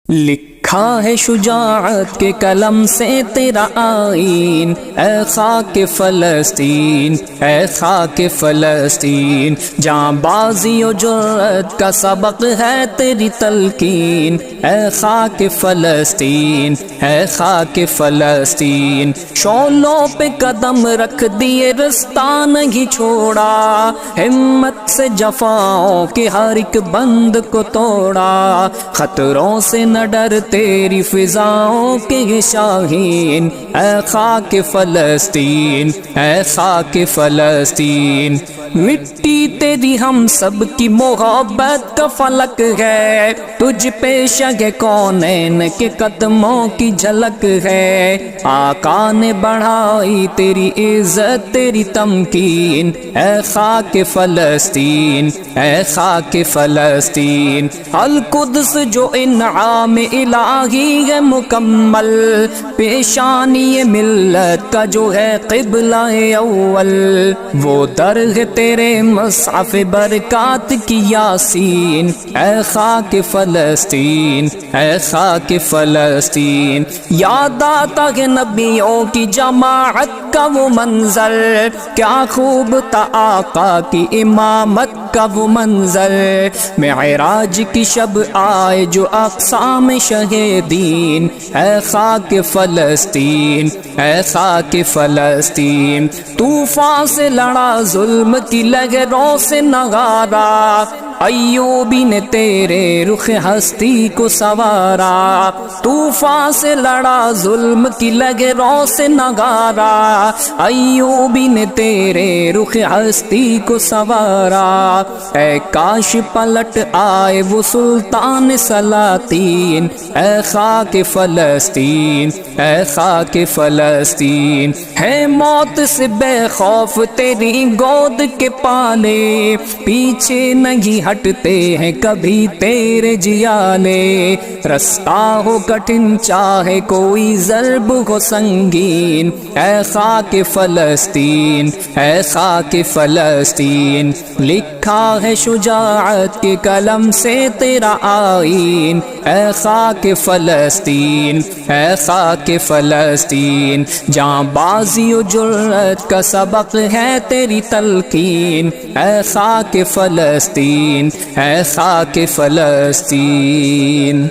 لکھا ہے شجاعت کے قلم سے تیرا آئین، اے خاک فلسطین، اے خاک فلسطین، جاں بازی و جرأت کا سبق ہے تیری تلقین، اے خاک فلسطین، اے خاک فلسطین، شعلوں پہ قدم رکھ دیے رستہ نہیں چھوڑا، ہمت سے جفاؤں کے ہر ایک بند کو توڑا، خطروں سے نہ ڈر تیری فضاؤں کے شاہین، اے خاک فلسطین، اے خاک فلسطین، مٹی تیری ہم سب کی محبت کا فلک ہے، تجھ پہ شگ کونین کے قدموں کی جھلک ہے، آقا نے بڑھائی تیری عزت تیری تمکین، اے خاک فلسطین، اے خاک فلسطین، القدس جو انعام الہی ہے مکمل، پیشانی ملت کا جو ہے قبلہ اول، وہ درگ تیرے مصحف برکات کی یاسین، اے خاک فلسطین، اے خاک فلسطین، یاد آتا ہے نبیوں کی جماعت کا وہ منظر، کیا خوب تھا آقا کی امامت کا وہ منظر، معراج کی شب آئے جو اقصا میں شہیدین، اے خاک فلسطین، اے خاک فلسطین، طوفان سے لڑا ظلم کی لہروں سے نغارا، ایوبی نے تیرے رخ ہستی کو سوارا، طوفان سے لڑا ظلم کی لہروں سے نغارا، ایوبی نے تیرے رخ ہستی کو سوارا، اے کاش پلٹ آئے وہ سلطان سلاطین، اے خاک فلسطین، اے خاک فلسطین، ہے موت سے بے خوف تیری گود کے پالے، پیچھے نہیں ہٹتے ہیں کبھی تیرے جیالے، رستہ ہو کٹھن چاہے کوئی ضرب ہو سنگین، اے خاک فلسطین، اے خاک فلسطین، لکھا ہے شجاعت کے قلم سے تیرا آئین، اے خاک فلسطین، اے خاک فلسطین، جاں بازی و جرأت کا سبق ہے تیری تلقین، اے خاک فلسطین، اے خاک فلسطین۔